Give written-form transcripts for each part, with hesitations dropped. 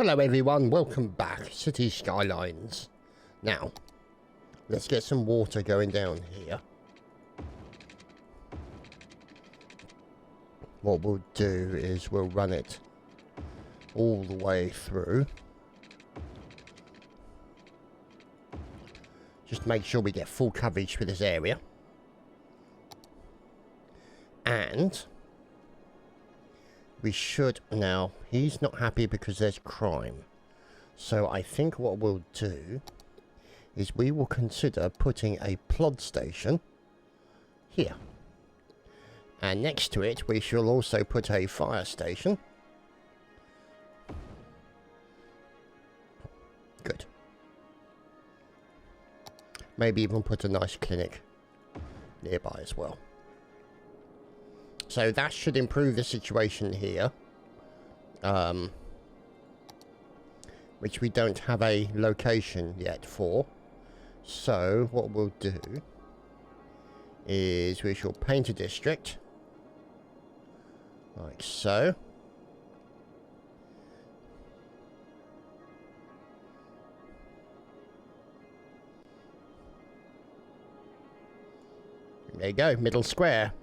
Hello everyone, welcome back, City Skylines. Now, let's get some water going down here. What we'll do is we'll run it all the way through. Just make sure we get full coverage for this area. And we should now, he's not happy because there's crime. So I think what we'll do is we will consider putting a plod station here. And next to it we shall also put a fire station. Good. Maybe even put a nice clinic nearby as well. So that should improve the situation here, which we don't have a location yet for. So what we'll do is we shall paint a district, like so. There you go, middle square.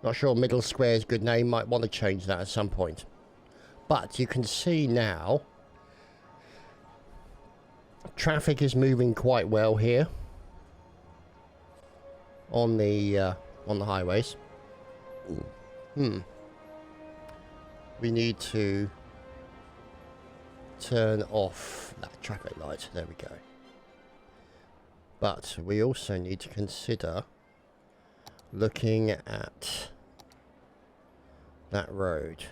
Not sure middle square is a good name. Might want to change that at some point. But you can see now traffic is moving quite well here on the highways. We need to turn off that traffic light. There we go. But we also need to consider looking at that road.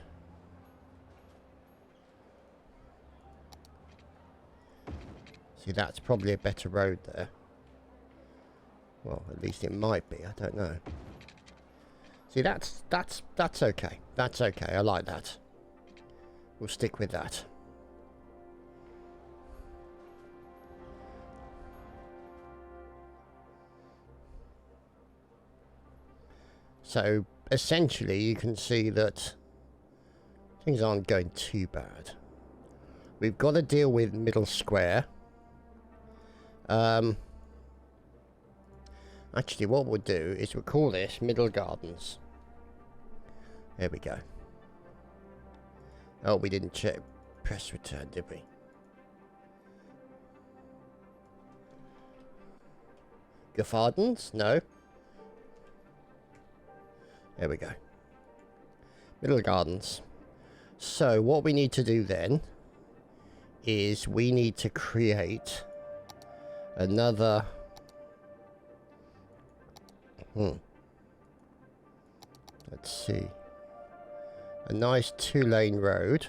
See, that's probably a better road there. Well, at least it might be. I don't know. See, that's okay. That's okay. I like that. We'll stick with that. So, essentially, you can see that things aren't going too bad. We've got to deal with middle square. Actually, what we'll do is we'll call this middle gardens. There we go. Oh, we didn't press return, did we? Gardens? No. There we go. Middle gardens. So what we need to do then is we need to create another let's see, a nice 2-lane road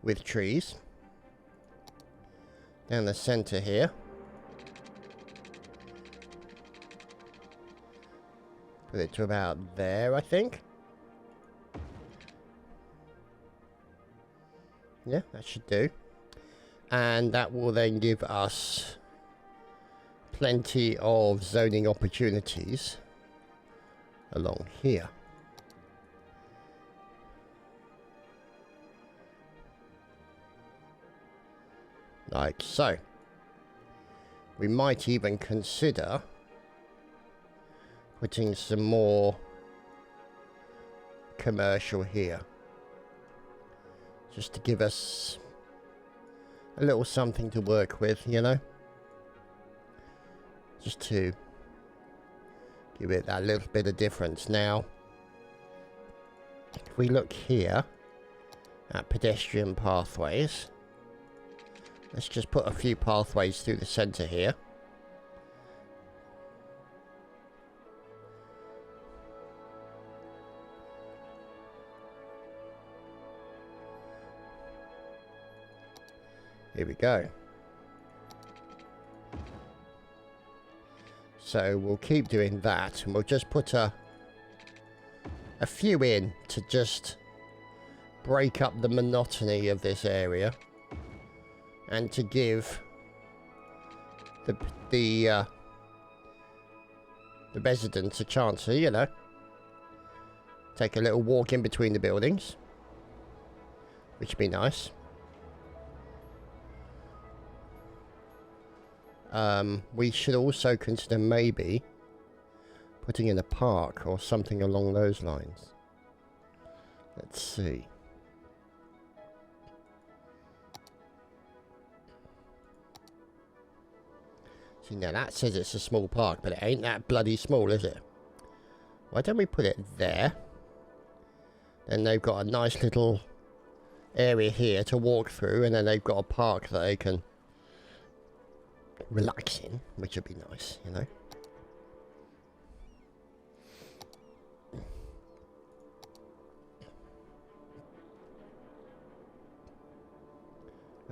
with trees down the center here. Put it to about there, I think. Yeah, that should do. And that will then give us plenty of zoning opportunities along here. Like so. We might even consider putting some more commercial here, just to give us a little something to work with, you know, just to give it that little bit of difference. Now, if we look here at pedestrian pathways, let's just put a few pathways through the center here. Here we go. So we'll keep doing that, and we'll just put a few in to just break up the monotony of this area, and to give the the residents a chance to, you know, take a little walk in between the buildings, which would be nice. We should also consider maybe putting in a park or something along those lines. Let's see. See, now that says it's a small park, but it ain't that bloody small, is it? Why don't we put it there? Then they've got a nice little area here to walk through, and then they've got a park that they can relax in, which would be nice, you know.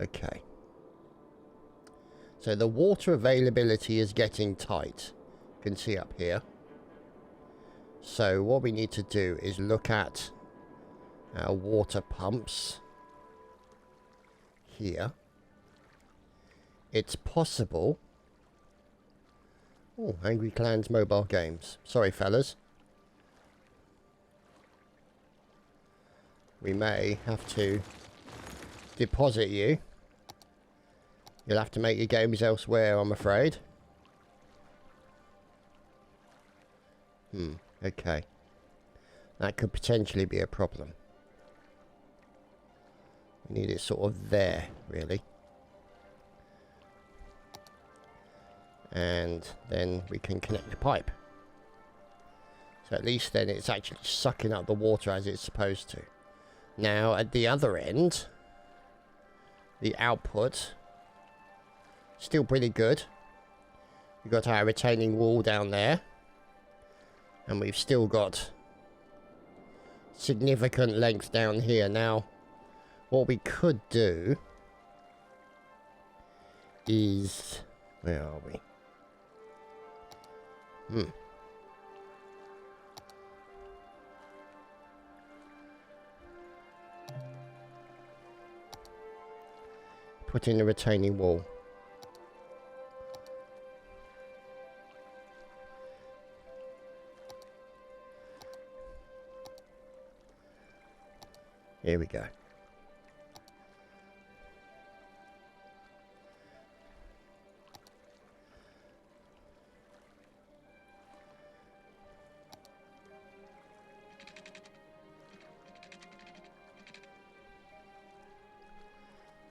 Okay. So the water availability is getting tight. You can see up here. So what we need to do is look at our water pumps here. It's possible. Oh, Angry Clans mobile games. Sorry, fellas. We may have to deposit you. You'll have to make your games elsewhere, I'm afraid. Okay. That could potentially be a problem. We need it sort of there, really. And then we can connect the pipe. So at least then it's actually sucking up the water as it's supposed to. Now, at the other end, the output, still pretty good. We've got our retaining wall down there. And we've still got significant length down here. Now, what we could do is... Where are we? Put in the retaining wall. Here we go.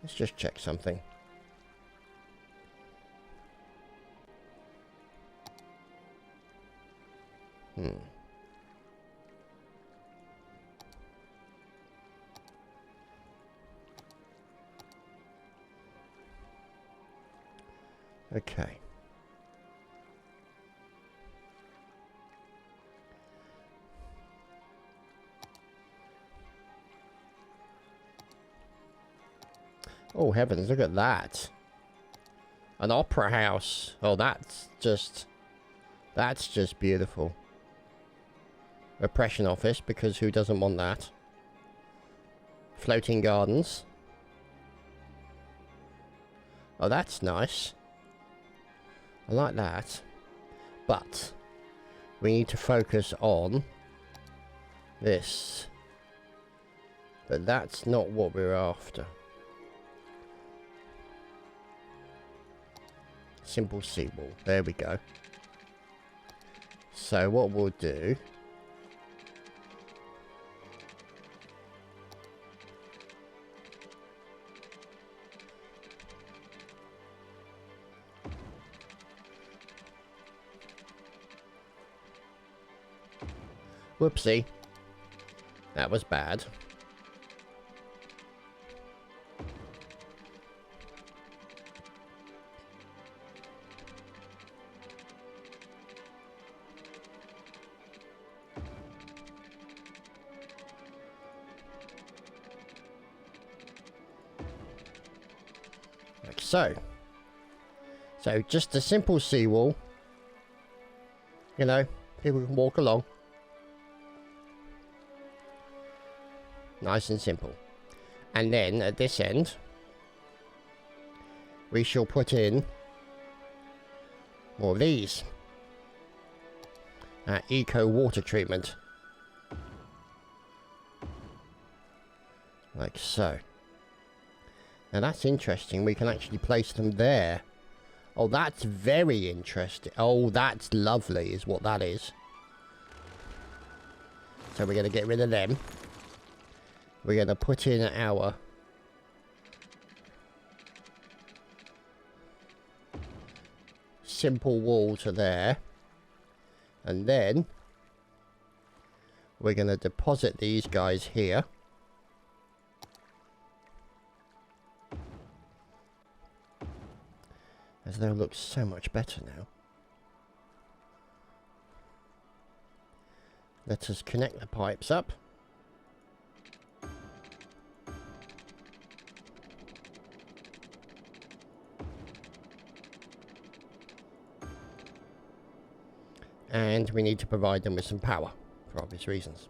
Let's just check something. Okay. Oh heavens, look at that. An opera house. Oh, that's just beautiful. Oppression office, because who doesn't want that? Floating gardens. Oh, that's nice. I like that. But we need to focus on this. But that's not what we're after. Simple seawall. There we go. So what we'll do... Whoopsie. That was bad. Like so. So just a simple seawall. You know, people can walk along. Nice and simple. And then at this end, we shall put in more of these. eco water treatment. Like so. Now that's interesting. We can actually place them there. Oh, that's very interesting. Oh, that's lovely is what that is. So we're going to get rid of them. We're going to put in our simple wall to there. And then we're going to deposit these guys here. As they'll look so much better now. Let us connect the pipes up. And we need to provide them with some power, for obvious reasons.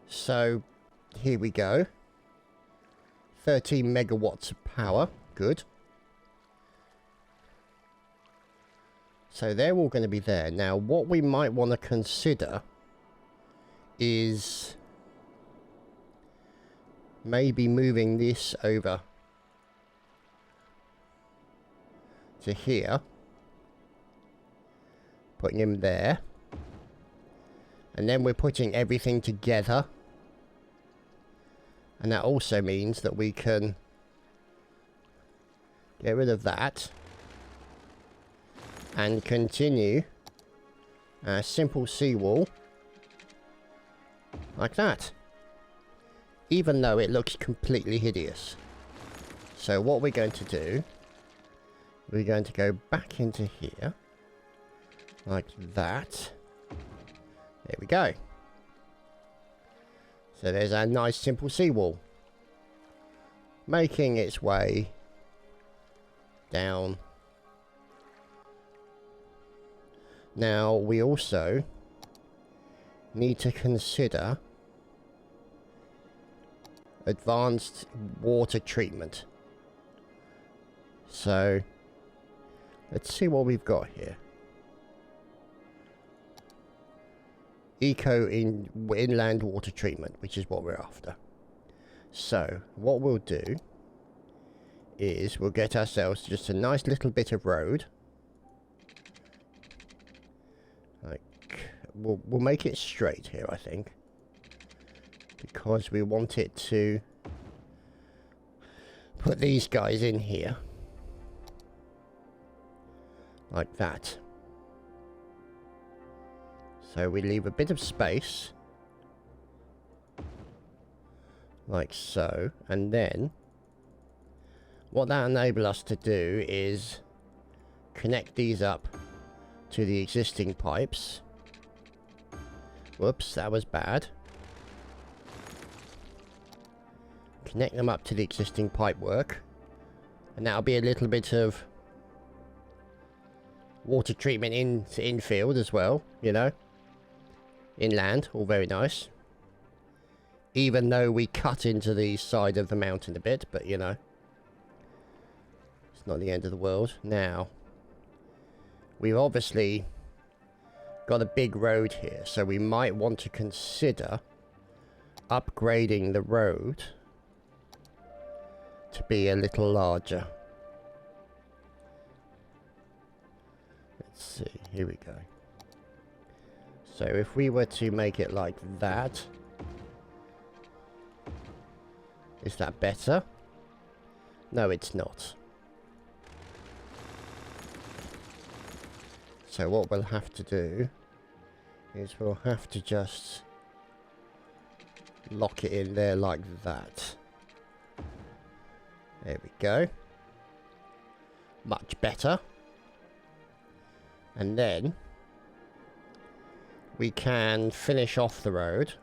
So, here we go. 13 megawatts of power. Good. So they're all going to be there. Now, what we might want to consider is maybe moving this over to here. Putting him there. And then we're putting everything together. And that also means that we can get rid of that. And continue a simple seawall like that. Even though it looks completely hideous. So what we're going to do, we're going to go back into here. Like that. There we go. So there's our nice simple seawall. Making its way down. Now we also need to consider advanced water treatment. So let's see what we've got here. Inland water treatment, which is what we're after. So what we'll do is we'll get ourselves just a nice little bit of road. Like we'll make it straight here, I think, because we want it to put these guys in here like that. So we leave a bit of space, like so, and then what that enables us to do is connect these up to the existing pipes. Whoops, that was bad. Connect them up to the existing pipe work, and that'll be a little bit of water treatment infield as well, you know. Inland, all very nice. Even though we cut into the side of the mountain a bit, but you know, it's not the end of the world. Now, we've obviously got a big road here, so we might want to consider upgrading the road to be a little larger. Let's see, here we go. So if we were to make it like that, is that better? No, it's not. So what we'll have to do is we'll have to just lock it in there like that. There we go. Much better. And then we can finish off the road.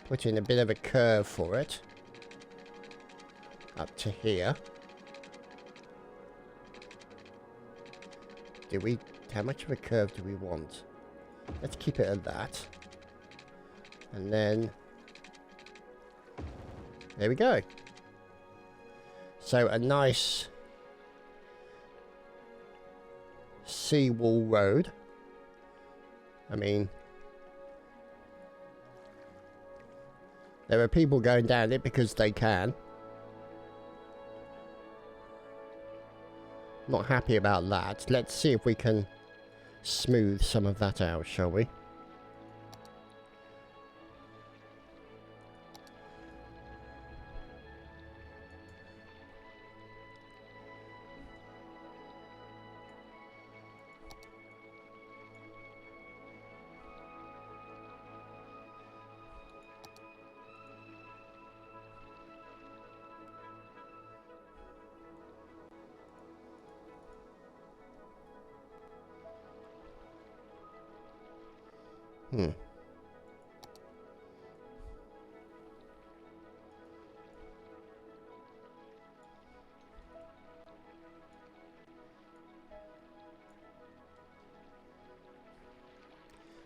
Put in a bit of a curve for it. Up to here. How much of a curve do we want? Let's keep it at that. And then there we go. So a nice seawall road I mean, there are people going down it because they can. Not happy about that. Let's see if we can smooth some of that out, shall we?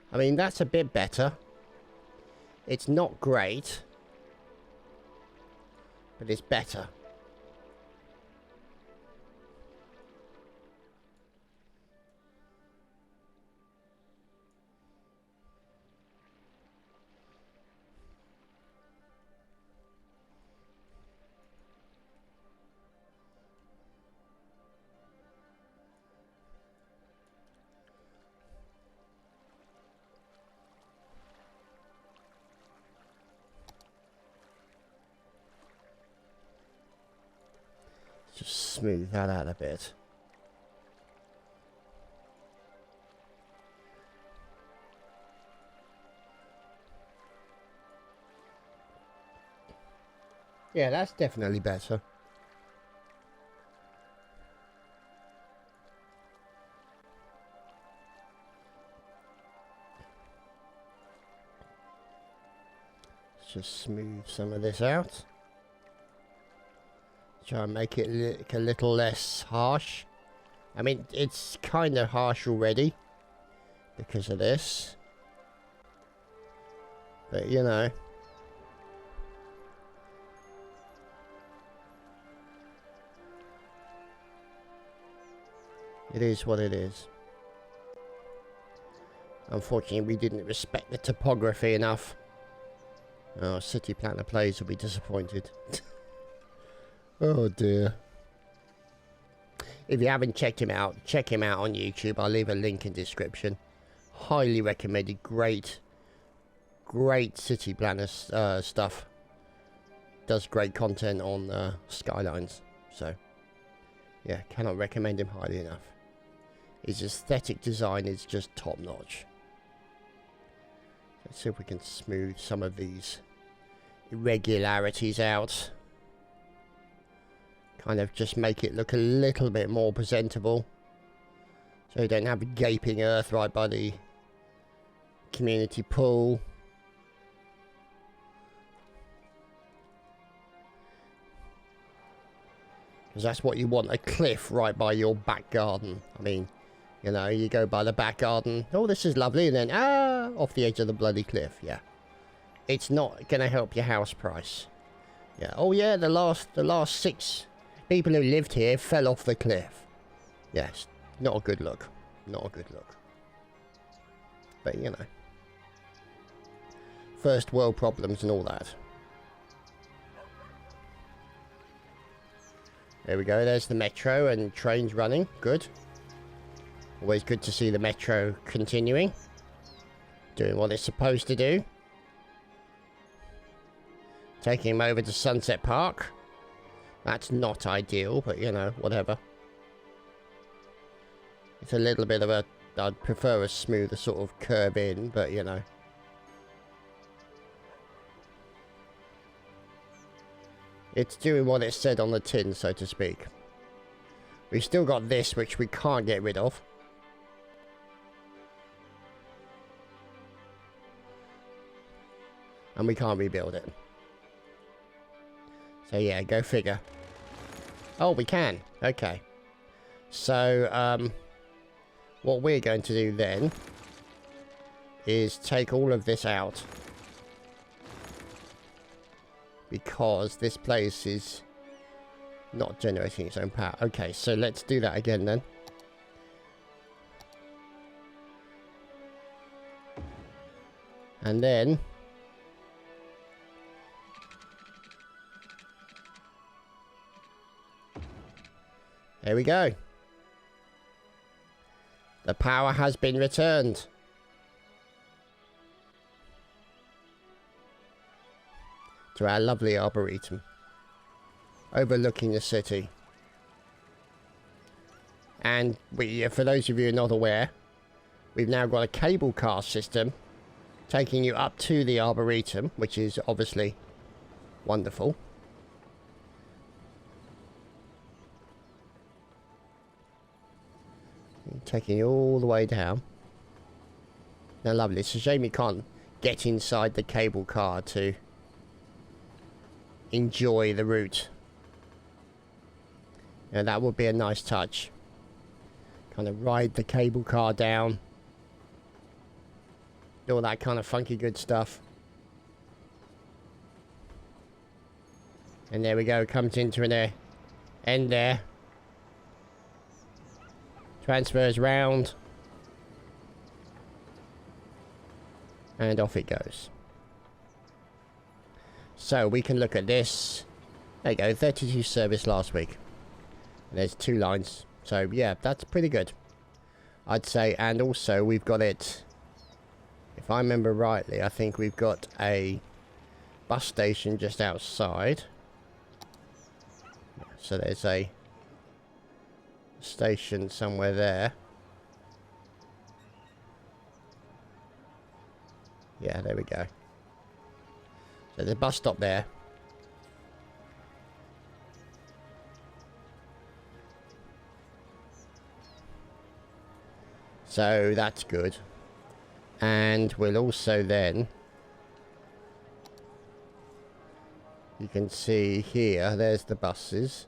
I mean, that's a bit better. It's not great, but it's better. Just smooth that out a bit. Yeah, that's definitely better. Let's just smooth some of this out. Try and make it look a little less harsh. I mean, it's kind of harsh already because of this. But, you know. It is what it is. Unfortunately, we didn't respect the topography enough. Oh, City Planner Plays will be disappointed. Oh dear. If you haven't checked him out, check him out on YouTube. I'll leave a link in description. Highly recommended. Great City Planner stuff. Does great content on Skylines. So, yeah, cannot recommend him highly enough. His aesthetic design is just top notch. Let's see if we can smooth some of these irregularities out. Kind of just make it look a little bit more presentable. So you don't have a gaping earth right by the community pool. Because that's what you want, a cliff right by your back garden. I mean, you know, you go by the back garden. Oh, this is lovely. And then, off the edge of the bloody cliff. Yeah. It's not going to help your house price. Yeah. Oh, yeah, the last 6 people who lived here fell off the cliff. Yes. Not a good look. Not a good look. But, you know. First world problems and all that. There we go. There's the metro and trains running. Good. Always good to see the metro continuing. Doing what it's supposed to do. Taking him over to Sunset Park. That's not ideal, but you know, whatever. It's a little bit of a... I'd prefer a smoother sort of curve in, but you know. It's doing what it said on the tin, so to speak. We've still got this, which we can't get rid of. And we can't rebuild it. So yeah, go figure. Oh, we can. Okay. So, what we're going to do then is take all of this out. Because this place is not generating its own power. Okay, so let's do that again then. And then there we go. The power has been returned. To our lovely arboretum. Overlooking the city. And for those of you who are not aware, we've now got a cable car system taking you up to the arboretum, which is obviously wonderful. Taking you all the way down. Now lovely. It's a shame you can't get inside the cable car to enjoy the route. Now that would be a nice touch. Kind of ride the cable car down. All that kind of funky good stuff. And there we go. Comes into an end there. Transfers round. And off it goes. So we can look at this. There you go. 32 service last week. And there's 2 lines. So yeah, that's pretty good, I'd say. And also we've got it, if I remember rightly, I think we've got a bus station just outside. So there's a station somewhere there. Yeah, there we go. So there's a bus stop there. So that's good. And we'll also then, you can see here, there's the buses.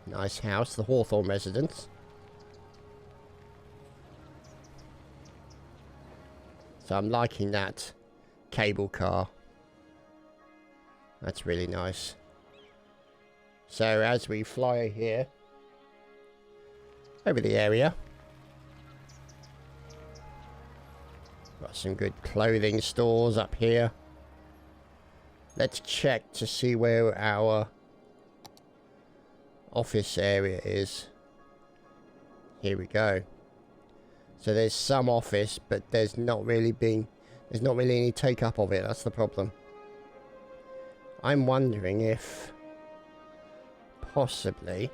Nice house, the Hawthorne residence. So I'm liking that cable car. That's really nice. So as we fly here over the area, got some good clothing stores up here. Let's check to see where our office area is. Here we go. So there's some office, but there's not really any take up of it. That's the problem. I'm wondering if possibly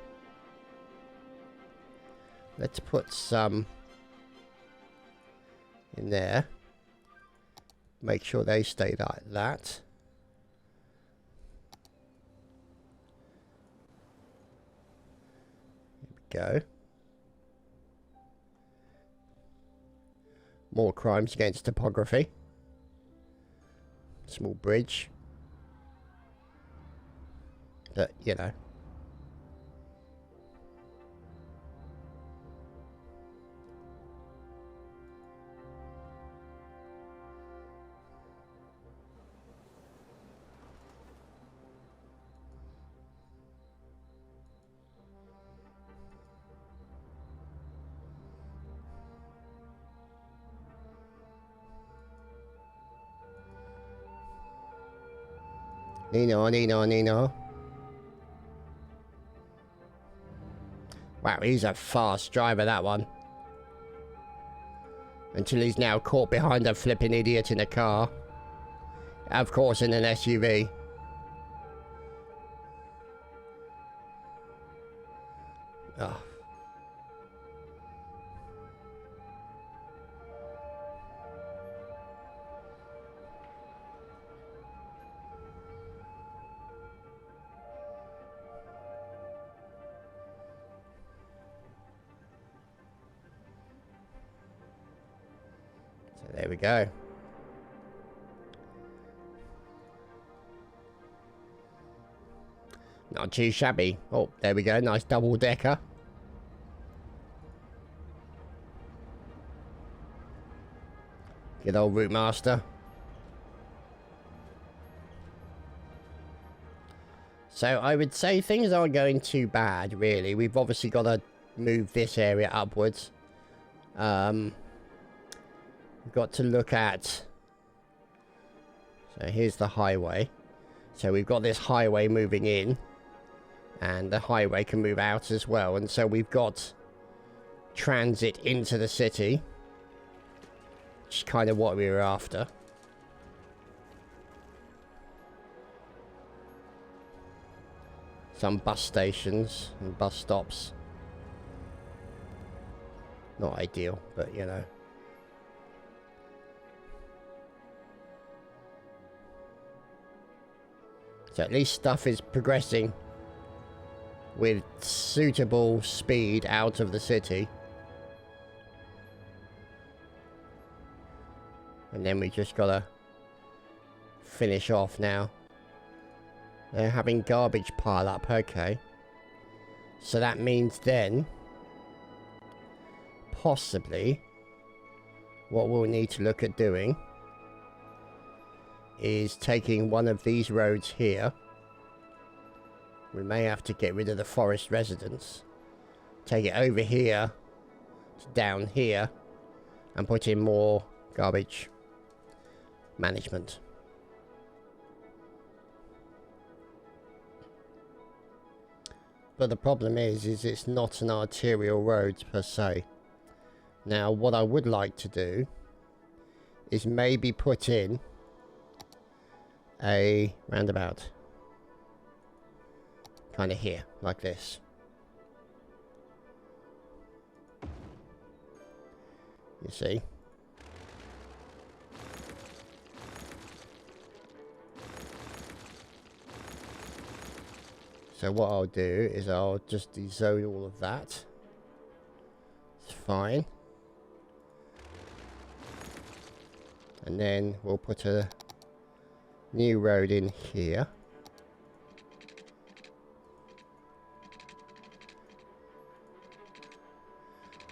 let's put some in there. Make sure they stay like that. Here we go. More crimes against topography. Small bridge. But, you know. Nino, Nino, Nino. Wow, he's a fast driver, that one. Until he's now caught behind a flipping idiot in a car. Of course, in an SUV. Oh. There we go. Not too shabby. Oh, there we go. Nice double decker. Good old Route Master. So I would say things aren't going too bad, really. We've obviously got a move this area upwards. We've got to look at... So here's the highway. So we've got this highway moving in. And the highway can move out as well. And so we've got transit into the city. Which is kind of what we were after. Some bus stations and bus stops. Not ideal, but you know. So at least stuff is progressing with suitable speed out of the city. And then we just gotta finish off now. They're having garbage pile up, okay. So that means then, possibly, what we'll need to look at doing is taking one of these roads here. We may have to get rid of the forest residents. Take it over here, to down here, and put in more garbage management. But the problem is it's not an arterial road per se. Now, what I would like to do is maybe put in a roundabout. Kind of here, like this. You see? So what I'll do is I'll just dezone all of that. It's fine. And then we'll put a new road in here.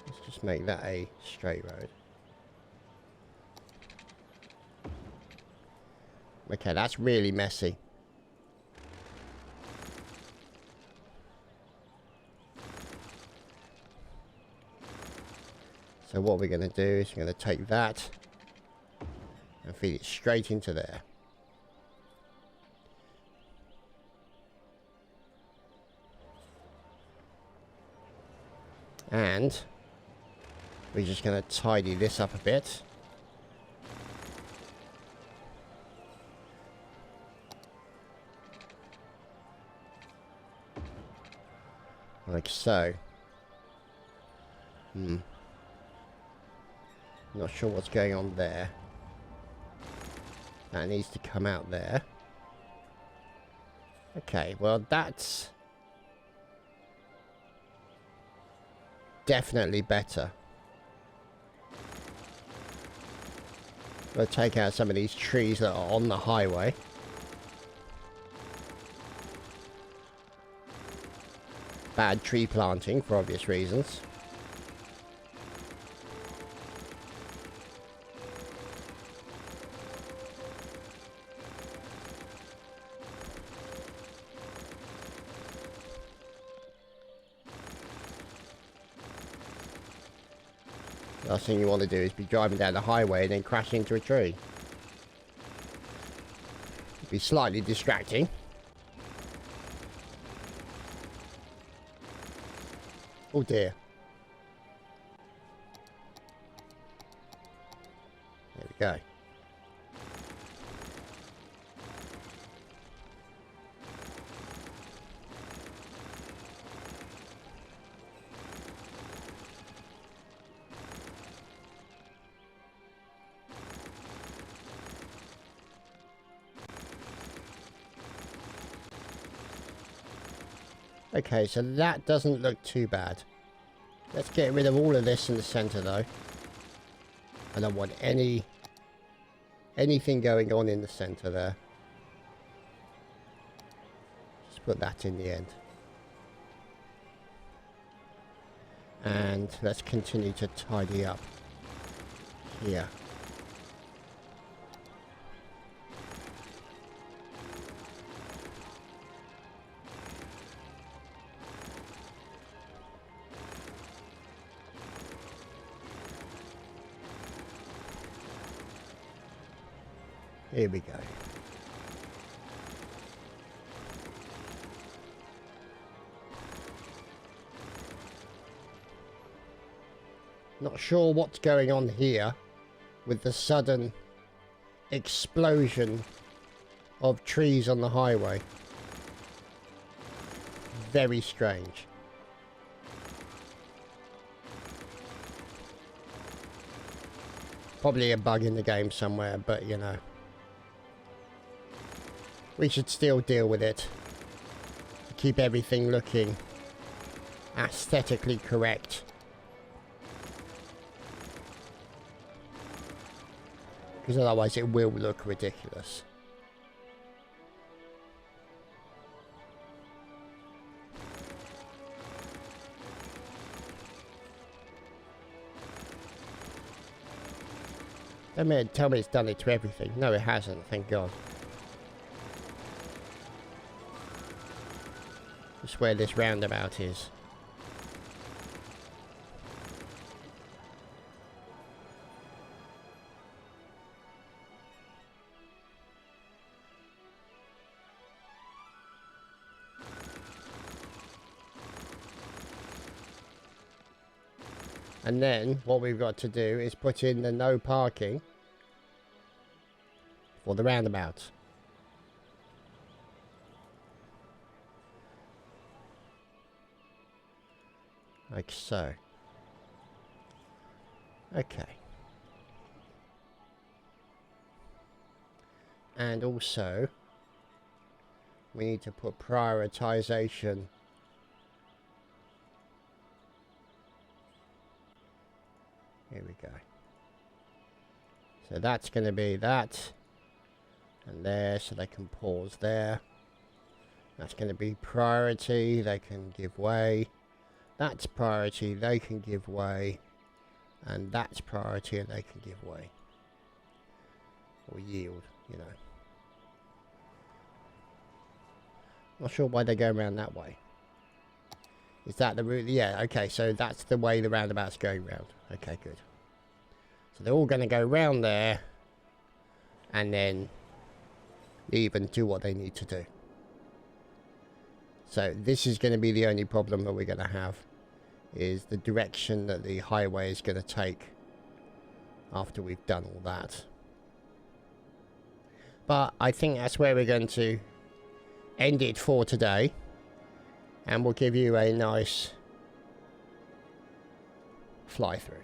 Let's just make that a straight road. Okay, that's really messy. So what we're going to do is we're going to take that and feed it straight into there. And we're just going to tidy this up a bit. Like so. Not sure what's going on there. That needs to come out there. Okay, well that's definitely better. We'll take out some of these trees that are on the highway. Bad tree planting for obvious reasons. Last thing you want to do is be driving down the highway and then crash into a tree. It'd be slightly distracting. Oh dear. There we go. Okay, so that doesn't look too bad. Let's get rid of all of this in the center though. I don't want anything going on in the center there. Just put that in the end. And let's continue to tidy up here. Here we go. Not sure what's going on here with the sudden explosion of trees on the highway. Very strange. Probably a bug in the game somewhere, but you know. We should still deal with it. To keep everything looking aesthetically correct. Because otherwise it will look ridiculous. Don't tell me it's done it to everything. No, it hasn't, thank God. Just where this roundabout is. And then what we've got to do is put in the no parking for the roundabout. Like so. Okay. And also, we need to put prioritization. Here we go. So that's going to be that. And there, so they can pause there. That's going to be priority, they can give way. That's priority, they can give way. And that's priority, and they can give way. Or yield, you know. Not sure why they go around that way. Is that the route? Yeah, okay, so that's the way the roundabout's going round. Okay, good. So they're all going to go round there. And then leave and do what they need to do. So this is going to be the only problem that we're going to have. Is the direction that the highway is going to take. After we've done all that. But I think that's where we're going to end it for today. And we'll give you a nice fly through.